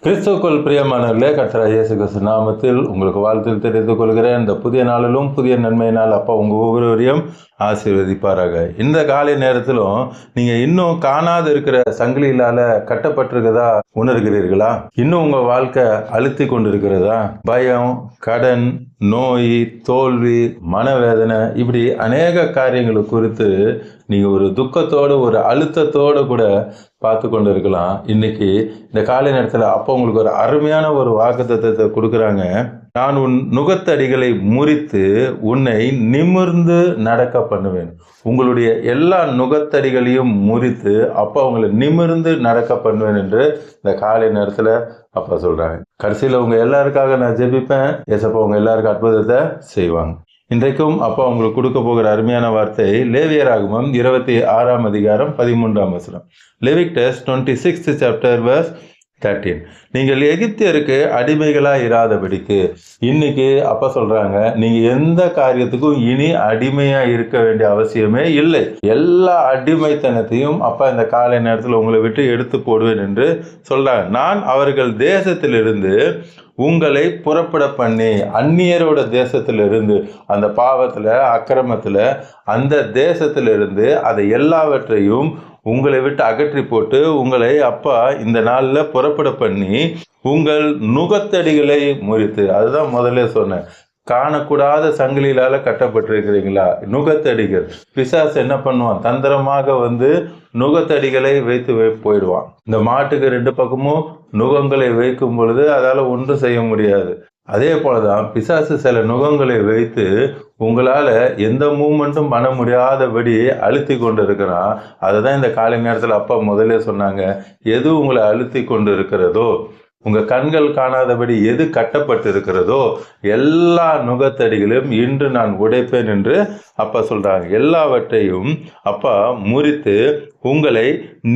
கிறிஸ்துவுக்குள் பிரியமானவர்களே, கர்த்தராகிய இயேசு கிறிஸ்து நாமத்தில் உங்களுக்கு வாழ்த்தில் தெரிவித்துக் கொள்கிறேன். இந்த புதிய நாளிலும் புதிய நன்மையினால் அப்பா உங்கள் ஒவ்வொருவரையும் ஆசீர்வதிப்பாராக. இந்த காலை நேரத்திலும் நீங்க இன்னும் காணாது இருக்கிற சங்கிலிகளால கட்டப்பட்டிருக்கிறதா உணர்கிறீர்களா? இன்னும் உங்க வாழ்க்கை அழுத்தி கொண்டிருக்கிறதா? பயம், கடன், நோய், தோல்வி, மனவேதனை, இப்படி அநேக காரியங்களை குறித்து நீங்க ஒரு துக்கத்தோடு ஒரு அழுத்தத்தோடு கூட பார்த்து கொண்டு இருக்கலாம். இன்னைக்கு இந்த காலை நேரத்தில் அப்போ உங்களுக்கு ஒரு அருமையான ஒரு வாக்குத்தத்தத்தை கொடுக்குறாங்க. நான் உன் நுகத்தடிகளை முறித்து உன்னை நிமிர்ந்து நடக்க பண்ணுவேன். உங்களுடைய எல்லா நுகத்தடிகளையும் முறித்து அப்போ உங்களை நிமிர்ந்து நடக்க பண்ணுவேன் என்று இந்த காலை நேரத்தில் அப்பா சொல்றாங்க. கடைசியில் உங்க எல்லாருக்காக நான் ஜெபிப்பேன். ஏசப்பா உங்க எல்லாருக்கும் அற்புதத்தை செய்வாங்க. இன்றைக்கும் அப்பா உங்களுக்கு கொடுக்க போகிற அருமையான வார்த்தை லேவியராகமம் 26ஆம் அதிகாரம் 13ஆம் வசனம். லெவிக்டஸ் 26th chapter verse 13. நீங்கள் எகிப்தியருக்கு அடிமைகளா இராதபடிக்கு இன்னைக்கு அப்பா சொல்றாங்க, நீங்க எந்த காரியத்துக்கும் இனி அடிமையா இருக்க வேண்டிய அவசியமே இல்லை. எல்லா அடிமைத்தனத்தையும் அப்பா இந்த காலை நேரத்தில் உங்களை விட்டு எடுத்து போடுவேன் என்று சொல்றாங்க. நான் அவர்கள் தேசத்திலிருந்து உங்களை புறப்பட பண்ணி, அந்நியரோட தேசத்திலிருந்து, அந்த பாவத்துல அக்கிரமத்துல அந்த தேசத்திலிருந்து அதை எல்லாவற்றையும் உங்களை விட்டு அகற்றி போட்டு உங்களை அப்பா இந்த நாளில் புறப்பட பண்ணி உங்கள் நுகத்தடிகளை முறித்து, அதுதான் முதல்ல சொன்னேன், காணக்கூடாத சங்கிலிகளால கட்டப்பட்டிருக்கிறீங்களா? நுகத்தடிகள். பிசாசு என்ன பண்ணுவான்? தந்திரமாக நுகத்தடிகளை வைத்து போயிடுவான். இந்த மாட்டுக்கு 2 பக்கமும் நுகங்களை வைக்கும் பொழுது அதால ஒன்றும் செய்ய முடியாது. அதே போலதான் பிசாசு சில நுகங்களை வைத்து உங்களால எந்த மூமெண்ட்டும் பண்ண முடியாதபடி அழுத்தி கொண்டு இருக்கிறான். அதுதான் இந்த காலை நேரத்தில் அப்பா முதல்ல சொன்னாங்க, எது உங்களை அழுத்தி கொண்டு இருக்கிறதோ, உங்க கண்கள் காணாதபடி எது கட்டப்பட்டு இருக்கிறதோ எல்லா நுகத்தடிகளையும் இன்று நான் உடைப்பேன் என்று அப்பா சொல்றாங்க. எல்லாவற்றையும் அப்பா முறித்து உங்களை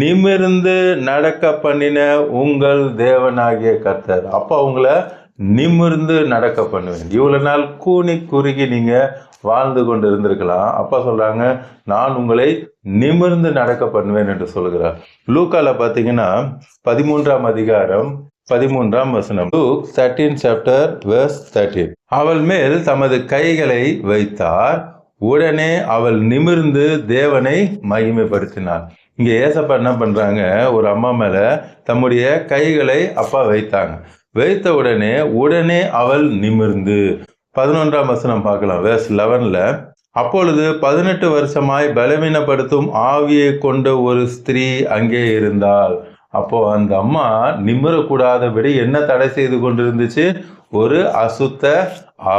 நிமிர்ந்து நடக்க பண்ணின உங்கள் தேவனாகிய கர்த்தர். அப்பா உங்களை நிமிர்ந்து நடக்க பண்ணுவேன். இவ்வளவு நாள் கூனி குறுகி நீங்க வாழ்ந்து கொண்டு இருந்திருக்கலாம். அப்பா சொல்றாங்க, நான் உங்களை நிமிர்ந்து நடக்க பண்ணுவேன் என்று சொல்கிறார். லூக்கால பாத்தீங்கன்னா 13ஆம் அதிகாரம் 13ஆம் வசனம். Luke 13th chapter verse 13. அவள் மேல் தமது கைகளை வைத்தார், உடனே அவள் நிமிர்ந்து தேவனை மகிமைப்படுத்தினார். இங்க ஏசப்பா என்ன பண்றாங்க, ஒரு அம்மா மேல தம்முடைய கைகளை அப்பா வைத்தாங்க. வைத்த உடனே அவள் நிமிர்ந்து. 11ஆம் வசனம் பார்க்கலாம், verse 11ல. அப்பொழுது 18 வருஷமாய் பலவீனப்படுத்தும் ஆவியை கொண்ட ஒரு ஸ்திரீ அங்கே இருந்தாள். அப்போ அந்த அம்மா நிமிரக்கூடாதபடி என்ன தடை செய்து கொண்டிருந்துச்சு? ஒரு அசுத்த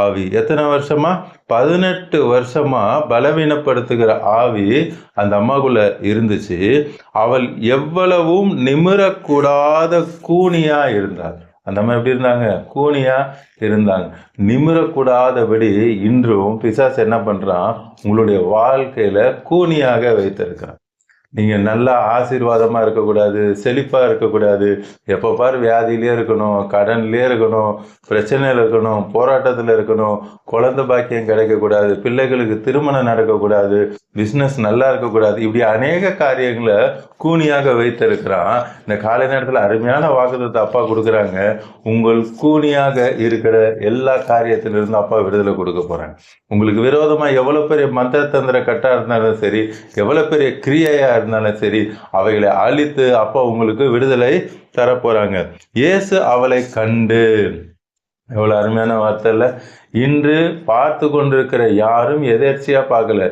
ஆவி. எத்தனை வருஷமா? 18 வருஷமா பலவீனப்படுத்துகிற ஆவி அந்த அம்மாக்குள்ள இருந்துச்சு. அவள் எவ்வளவும் நிமிரக்கூடாத கூனியா இருந்தாள். அந்த அம்மா எப்படி இருந்தாங்க? கூனியா இருந்தாங்க. நிமிரக்கூடாதபடி இன்றும் பிசாசு என்ன பண்றான்? உங்களுடைய வாழ்க்கையில கூனியாக வைத்திருக்கிறான். நீங்க நல்லா ஆசீர்வாதமா இருக்கக்கூடாது, செழிப்பா இருக்கக்கூடாது, எப்ப பாரு வியாதியிலே இருக்கணும், கடன்லயே இருக்கணும், பிரச்சனையில இருக்கணும், போராட்டத்துல இருக்கணும், குழந்தை பாக்கியம் கிடைக்கக்கூடாது, பிள்ளைகளுக்கு திருமணம் நடக்கக்கூடாது, பிசினஸ் நல்லா இருக்கக்கூடாது, இப்படி அநேக காரியங்களை கூனியாக வைத்திருக்கிறான். இந்த காலை நேரத்துல அருமையான வாக்குத்தத்தை அப்பா கொடுக்குறாங்க. உங்கள் கூனியாக இருக்கிற எல்லா காரியத்திலிருந்து அப்பா விடுதலை கொடுக்க போறாங்க. உங்களுக்கு விரோதமா எவ்வளவு பெரிய மந்திர தந்திர கட்டா இருந்தாலும் சரி, எவ்வளவு பெரிய கிரியையா இருந்தாலும் சரி, அவைகளை அழித்து அப்பா உங்களுக்கு விடுதலை தர போறாங்க. இயேசு அவளை கண்டு, எவ்வளவு அருமையான வார்த்தை இல்ல? இன்று பார்த்து கொண்டிருக்கிற யாரும் எதேர்ச்சியா பார்க்கல.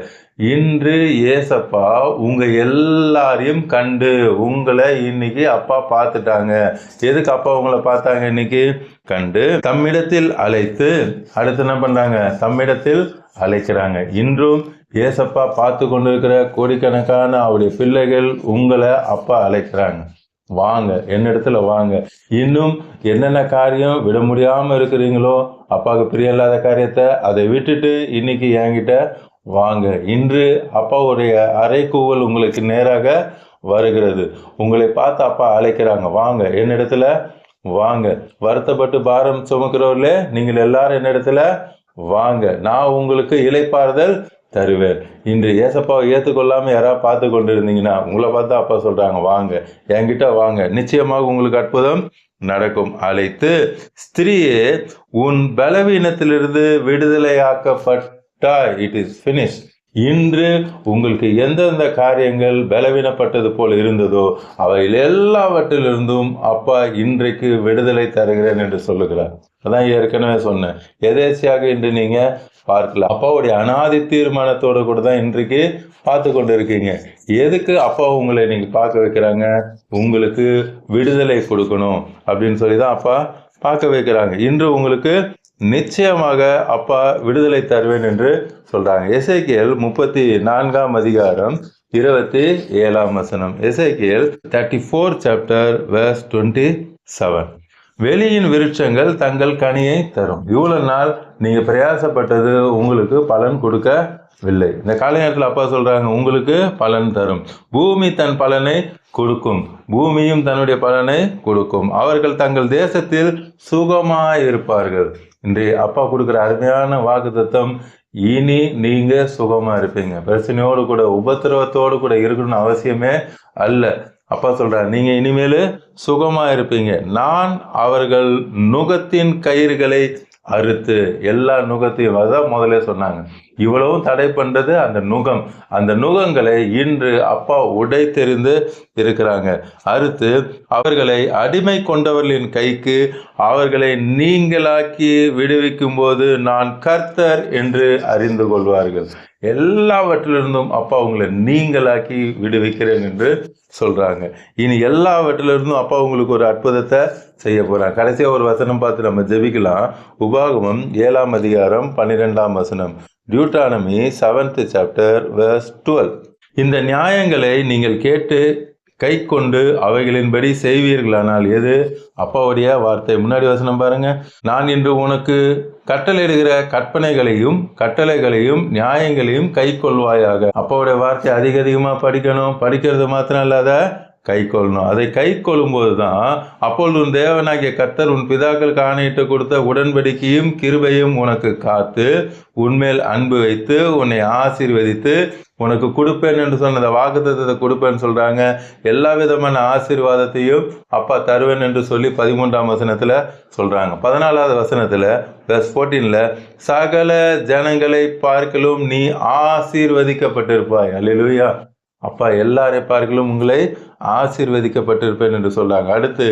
இன்று ஏசப்பா உங்க எல்லாரையும் கண்டு உங்களை இன்னைக்கு அப்பா பார்த்துட்டாங்க. எதுக்கு அப்பா உங்களை பார்த்தாங்க? இன்னைக்கு கண்டு தம்மிடத்தில் அழைத்து, அடுத்து என்ன பண்றாங்க? தம்மிடத்தில் அழைக்கிறாங்க. இன்றும் ஏசப்பா பார்த்து கொண்டிருக்கிற கோடிக்கணக்கான அவருடைய பிள்ளைகள் உங்களை அப்பா அழைக்கிறாங்க. வாங்க, என்னிடத்துல வாங்க. இன்னும் என்னென்ன காரியம் விட முடியாம இருக்கிறீங்களோ, அப்பாவுக்கு பிரியம் இல்லாத காரியத்தை அதை விட்டுட்டு இன்னைக்கு என்கிட்ட வாங்க. இன்று அப்பாவுடைய அறைகூவல் உங்களுக்கு நேராக வருகிறது. உங்களை பார்த்து அப்பா அழைக்கிறாங்க, வாங்க என்னிடத்துல வாங்க. வருத்தப்பட்டு பாரம் சுமக்கிறவர்களே, நீங்கள் எல்லாரும் என்னிடத்துல வாங்க, நான் உங்களுக்கு இளைப்பாறுதல் தருவேன். இன்று ஏசப்பாவை ஏற்றுக்கொள்ளாமல் யாராவது பார்த்து கொண்டு இருந்தீங்கன்னா உங்களை பார்த்து அப்பா சொல்கிறாங்க, வாங்க என்கிட்ட வாங்க, நிச்சயமாக உங்களுக்கு அற்புதம் நடக்கும். அழைத்து, ஸ்திரீயே உன் பலவீனத்திலிருந்து விடுதலையாக்கப்பட்டா, இட் இஸ் ஃபினிஷ். இன்று உங்களுக்கு எந்தெந்த காரியங்கள் பலவீனப்பட்டது போல் இருந்ததோ அவையில் எல்லாவற்றிலிருந்தும் அப்பா இன்றைக்கு விடுதலை தருகிறேன் என்று சொல்லுகிறார். அதான் ஏற்கனவே சொன்னேன், எதேச்சியாக இன்று நீங்க பார்க்கலாம். அப்பாவுடைய அனாதி தீர்மானத்தோடு கூட தான் இன்றைக்கு பார்த்து கொண்டு இருக்கீங்க. எதுக்கு அப்பா உங்களை இன்னைக்கு பார்க்க வைக்கிறாங்க? உங்களுக்கு விடுதலை கொடுக்கணும் அப்படின்னு சொல்லி தான் அப்பா பார்க்க வைக்கிறாங்க. இன்று உங்களுக்கு நிச்சயமாக அப்பா விடுதலை தருவேன் என்று சொல்றாங்க. எசேக்கியேல் 34 அதிகாரம் 27 வசனம். எசேக்கியேல் 34 சாப்டர் verse 27. வெளியின் விருட்சங்கள் தங்கள் கனியை தரும். இவ்வளவு நாள் நீங்க பிரயாசப்பட்டது உங்களுக்கு பலன் கொடுக்கவில்லை. இந்த காலை நேரத்தில் அப்பா சொல்றாங்க, உங்களுக்கு பலன் தரும். பூமி தன் பலனை கொடுக்கும், பூமியும் தன்னுடைய பலனை கொடுக்கும். அவர்கள் தங்கள் தேசத்தில் சுகமாய் இருப்பார்கள். இன்றைய அப்பா கொடுக்குற அருமையான வாக்குத்தத்தம், இனி நீங்க சுகமா இருப்பீங்க. பிரச்சனையோடு கூட உபத்திரவத்தோடு கூட இருக்கணும்னு அவசியமே அல்ல. அப்பா சொல்றார், நீங்க இனிமேல் சுகமா இருப்பீங்க. நான் அவர்கள் நுகத்தின் கயிறுகளை அறுத்து, எல்லா நுகத்தையும், அதான் முதல்ல சொன்னாங்க, இவ்வளவும் தடை பண்றது அந்த நுகம். அந்த நுகங்களை இன்று அப்பா உடைத்தெறிந்து இருக்கிறாங்க. அறுத்து அவர்களை அடிமை கொண்டவர்களின் கைக்கு அவர்களை நீங்களாக்கி விடுவிக்கும் போது நான் கர்த்தர் என்று அறிந்து கொள்வார்கள். எல்லாவற்றிலிருந்தும் அப்பா உங்களை நீங்களாக்கி விடுவிக்கிறேன் என்று சொல்றாங்க. இனி எல்லாவற்றிலிருந்தும் அப்பா உங்களுக்கு ஒரு அற்புதத்தை செய்ய போறாங்க. கடைசியா ஒரு வசனம் பார்த்து நம்ம ஜெபிக்கலாம். உபாகமம் 7 அதிகாரம் 12 வசனம். Deuteronomy 7th chapter verse 12. இந்த நியாயங்களை நீங்கள் கேட்டு கை கொண்டு அவைகளின்படி செய்வீர்களானால், எது? அப்பாவுடைய வார்த்தை. முன்னாடி வசனம் பாருங்க, நான் இன்று உனக்கு கட்டளையிடுகிற கற்பனைகளையும் கட்டளைகளையும் நியாயங்களையும் கை கொள்வாயாக. அப்பாவுடைய வார்த்தை அதிகமா படிக்கணும். படிக்கிறது மாத்திரம் இல்லாத கை கொள்ளணும். அதை கை கொள்ளும்போது தான் அப்பொழுது உன் தேவனாகிய கர்த்தர் உன் பிதாக்களுக்கு ஆணையிட்டு கொடுத்த உடன்படிக்கையும் கிருபையும் உனக்கு காத்து உன்மேல் அன்பு வைத்து உன்னை ஆசீர்வதித்து உனக்கு கொடுப்பேன் என்று சொன்ன வாக்குத்தத்தத்தை கொடுப்பேன்னு சொல்றாங்க. எல்லா விதமான ஆசீர்வாதத்தையும் அப்பா தருவேன் என்று சொல்லி 13ஆம் வசனத்துல சொல்றாங்க. 14வது வசனத்துல verse 14ல சகல ஜனங்களை பார்க்கலும் நீ ஆசீர்வதிக்கப்பட்டிருப்பாய். அல்லேலூயா. அப்பா எல்லாரை பார்க்கலும் உங்களை ஆசீர்வதிக்கப்பட்டிருப்பேன் என்று சொல்றாங்க. அடுத்து,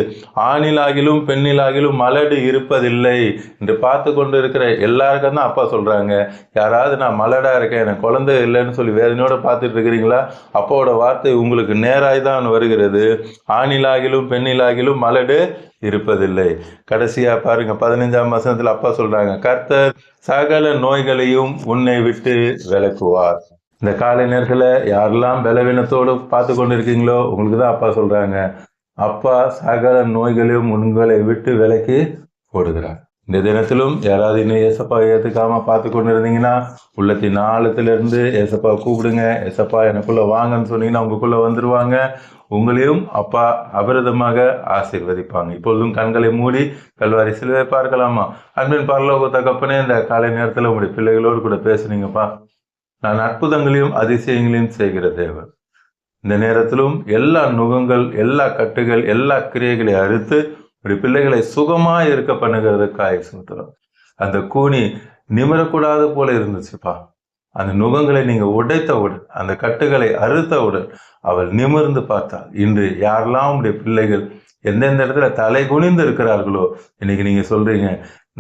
ஆணிலாகிலும் பெண்ணிலாகிலும் மலடு இருப்பதில்லை என்று பார்த்து கொண்டு இருக்கிற எல்லாருக்கும் தான் அப்பா சொல்றாங்க. யாராவது நான் மலடா இருக்கேன், எனக்கு குழந்தை இல்லைன்னு சொல்லி வேதனையோட பார்த்துட்டு இருக்கிறீங்களா? அப்பாவோட வார்த்தை உங்களுக்கு நேராய் தான் வருகிறது. ஆணிலாகிலும் பெண்ணிலாகிலும் மலடு இருப்பதில்லை. கடைசியா பாருங்க, 15ஆம் வசனத்தில் அப்பா சொல்றாங்க, கர்த்தர் சகல நோய்களையும் உன்னை விட்டு விலக்குவார். இந்த காலை நேரத்தில் யாரெல்லாம் பலவீனத்தோடு பார்த்து கொண்டு இருக்கீங்களோ உங்களுக்கு தான் அப்பா சொல்றாங்க, அப்பா சகல நோய்களையும் உங்களை விட்டு விலக்கி போடுகிறார். இந்த தினத்திலும் யாராவது இன்னும் ஏசப்பா ஏற்றுக்காம பார்த்து கொண்டு இருந்தீங்கன்னா உள்ளத்தின் ஆழத்திலிருந்து ஏசப்பா கூப்பிடுங்க. ஏசப்பா எனக்குள்ள வாங்கன்னு சொன்னீங்கன்னா உங்களுக்குள்ள வந்துருவாங்க. உங்களையும் அப்பா அபரிதமாக ஆசீர்வதிப்பாங்க. இப்பொழுதும் கண்களை மூடி கல்வாரி சிலுவை பார்க்கலாமா? அன்பின் பரலோக தகப்பனே, இந்த காலை நேரத்தில் உங்களுடைய பிள்ளைகளோடு கூட பேசுனீங்கப்பா. நான் அற்புதங்களையும் அதிசயங்களையும் செய்கிற தேவன். இந்த நேரத்திலும் எல்லா நுகங்கள், எல்லா கட்டுகள், எல்லா கிரியைகளை அறுத்து இப்படி பிள்ளைகளை சுகமாக இருக்க பண்ணுகிறதுக்காக சுத்தரம். அந்த கூனி நிமிரக்கூடாது போல இருந்துச்சுப்பா. அந்த நுகங்களை நீங்க உடைத்தவுடன், அந்த கட்டுகளை அறுத்தவுடன் அவள் நிமிர்ந்து பார்த்தாள். இன்று யாரெல்லாம் உங்களுடைய பிள்ளைகள் எந்தெந்த இடத்துல தலை குனிந்து இருக்கிறார்களோ, இன்னைக்கு நீங்க சொல்றீங்க,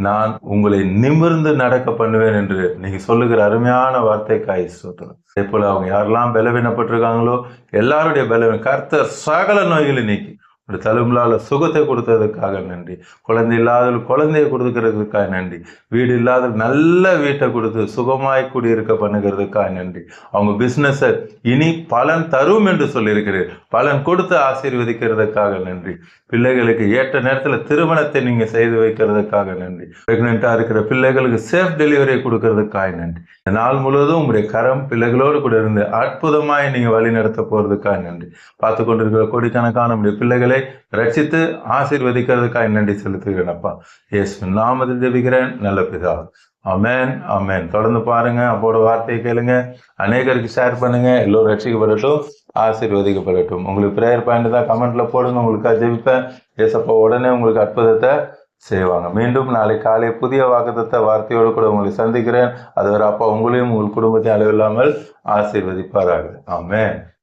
நான் உங்களை நிமிர்ந்து நடக்க பண்ணுவேன் என்று நீங்க சொல்லுகிற அருமையான வார்த்தைக்காய் ஸ்தோத்திரம். அதே போல அவங்க யாரெல்லாம் பலவீனப்பட்டிருக்காங்களோ எல்லாருடைய பலவீனம் கர்த்தர் சகல நோய்களை நீக்கி ஒரு தழும்பலால சுகத்தை கொடுத்ததுக்காக நன்றி. குழந்தை இல்லாத குழந்தைய கொடுக்கிறதுக்காக நன்றி. வீடு இல்லாத நல்ல வீட்டை கொடுத்து சுகமாய் குடியிருக்க பண்ணுகிறதுக்காக நன்றி. அவங்க பிசினஸை இனி பலன் தரும் என்று சொல்லியிருக்கிறீர். பலன் கொடுத்து ஆசீர்வதிக்கிறதுக்காக நன்றி. பிள்ளைகளுக்கு ஏற்ற நேரத்தில் திருமணத்தை நீங்க செய்து வைக்கிறதுக்காக நன்றி. பிரெக்னெண்டா இருக்கிற பிள்ளைகளுக்கு சேஃப் டெலிவரி கொடுக்கறதுக்காக நன்றி. இந்த நாள் முழுவதும் உங்களுடைய கரம் பிள்ளைகளோடு கூட இருந்து அற்புதமாய் நீங்க வழி நடத்த போறதுக்காக நன்றி. பார்த்து கொண்டிருக்கிற கோடிக்கணக்கான நம்முடைய பிள்ளைகளை ரட்சித்து ஆசீர்வதிக்கிறதுக்காக நன்றி செலுத்துகிறேன் அப்பா. இயேசுவின் நாமத்தில் ஜெபிக்கிறேன் நல்ல பிதாவே. அமேன் அமேன். தொடர்ந்து பாருங்க, அப்போட வார்த்தையை கேளுங்க, அநேகருக்கு ஷேர் பண்ணுங்க, எல்லோரும் ரட்சிக்கப்படட்டும், ஆசீர்வதிக்கப்படட்டும். உங்களுக்கு ப்ரேயர் பாயிண்ட் தான் கமெண்ட்ல போடுங்க, உங்களுக்கு ஜெபிப்பேன். ஏசப்பா உடனே உங்களுக்கு அற்புதத்தை செய்வாங்க. மீண்டும் நாளை காலை புதிய வாக்குத்தத்த வார்த்தையோடு கூட உங்களை சந்திக்கிறேன். அதுவரை அப்பா உங்களையும் உங்கள் குடும்பத்தையும் அளவில்லாமல் ஆசீர்வதிப்பாராக. ஆமென்.